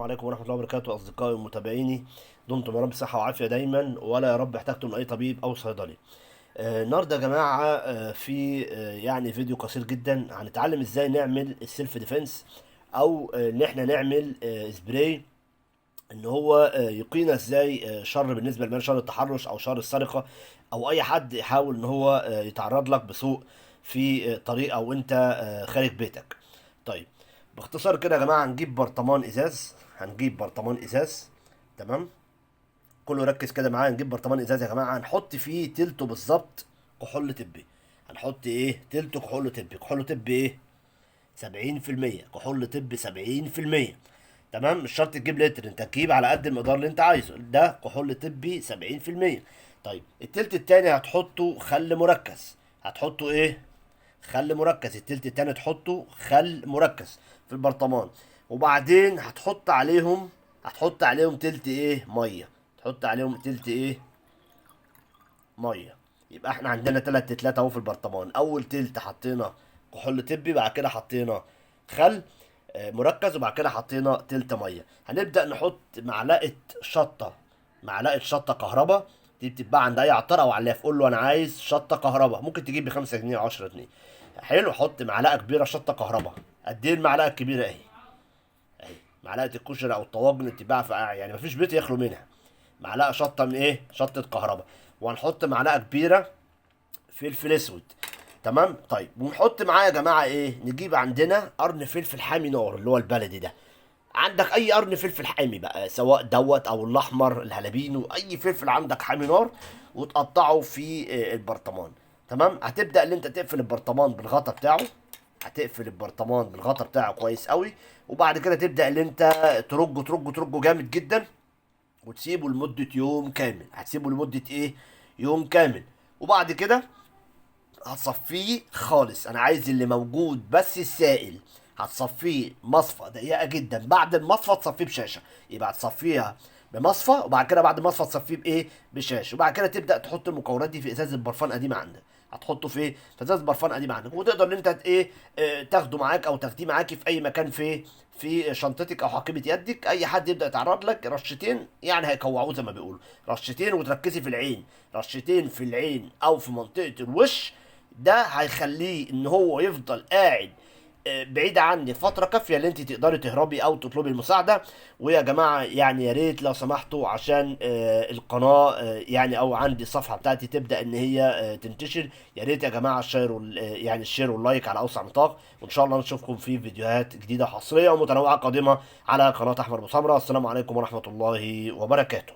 السلام عليكم ورحمة الله وبركاته أصدقائي ومتابعيني. دمتم يا رب صحة وعافية دايما، ولا يا رب احتجتم أي طبيب أو صيدلي. النهارده يا جماعة في يعني فيديو قصير جدا هنتعلم ازاي نعمل السيلف ديفense، أو إن احنا نعمل سبراي ان هو يقينا ازاي شر بالنسبة لمن شر التحرش أو شر السرقة، أو أي حد يحاول ان هو يتعرض لك بسوء في طريق أو أنت خارج بيتك. طيب، باختصار كده يا جماعه هنجيب برطمان ازاز. تمام، كله ركز كده معايا. هنجيب برطمان ازاز يا جماعه، هنحط فيه تلته بالظبط كحول طبي. هنحط ايه؟ تلته كحول طبي. كحول طبي ايه؟ 70%. كحول طبي 70%. تمام، مش شرط تجيب لتر، انت تجيب على قد المقدار اللي انت عايزه. ده كحول طبي 70%. طيب التلت التاني هتحطه خل مركز. هتحطه ايه؟ خل مركز. التلت التاني تحطه خل مركز في البرطمان. وبعدين هتحط عليهم تلت ايه؟ ميه. تحط عليهم تلت ايه؟ ميه. يبقى احنا عندنا تلات تلات اهو في البرطمان. اول تلت حطينا كحول طبي، بعد كده حطينا خل مركز، وبعد كده حطينا تلت ميه. هنبدأ نحط معلقة شطة كهربا. دي بتتباع عند اي عطار او علاف. قول له انا عايز شطة كهربا، ممكن تجيب ب5 جنيه او 10 جنيه. حلو، حط معلقة كبيرة شطة كهربا. قد ايه المعلقة الكبيرة؟ اهي معلقة الكشري او الطواجن اللي بتتباع في يعني مفيش بيت يخلو منها. معلقة شطة من ايه؟ شطة كهربا. وهنحط معلقة كبيرة فلفل اسود. تمام. طيب، ونحط معاه يا جماعه ايه؟ نجيب عندنا قرن فلفل حامي نار، اللي هو البلدي ده. عندك اي قرن فلفل حامي بقى، سواء دوت او الاحمر الهلابينو، اي فلفل عندك حامي نار، وتقطعه في البرطمان. تمام. هتبدا ان انت تقفل البرطمان بالغطا بتاعه. هتقفل البرطمان بالغطا بتاعه كويس قوي. وبعد كده تبدا ان انت ترجه جامد جدا، وتسيبه لمده يوم كامل. هتسيبه لمده ايه؟ يوم كامل. وبعد كده هتصفيه خالص. انا عايز اللي موجود بس السائل. هتصفيه مصفى ضيقه جدا. بعد المصفى تصفيه بشاشه. يبقى هتصفيها بمصفى، وبعد كده بعد المصفى تصفيه بايه؟ بشاشه. وبعد كده تبدا تحط المكونات دي في ازازه برفان قديمه عندك. هتحطه في ازازه برفان قديمه عندك، وتقدر ان انت ايه تاخده معاك او تاخديه معاكي في اي مكان، في شنطتك او حقيبه يدك. اي حد يبدا يتعرض لك رشتين، يعني هيكوعوه زي ما بيقولوا. رشتين، وتركزي في العين. رشتين في العين او في منطقه الوش. ده هيخليه ان هو يفضل قاعد بعيد عني فتره كافيه اللي انت تقدري تهربي او تطلبي المساعده. ويا جماعه يعني يا ريت لو سمحتوا، عشان القناه يعني او عندي الصفحه بتاعتي تبدا ان هي تنتشر. يا ريت يا جماعه الشير يعني الشير واللايك على اوسع نطاق. وان شاء الله نشوفكم في فيديوهات جديده حصريه ومتنوعه قادمه على قناه احمد ابو سمره. السلام عليكم ورحمه الله وبركاته.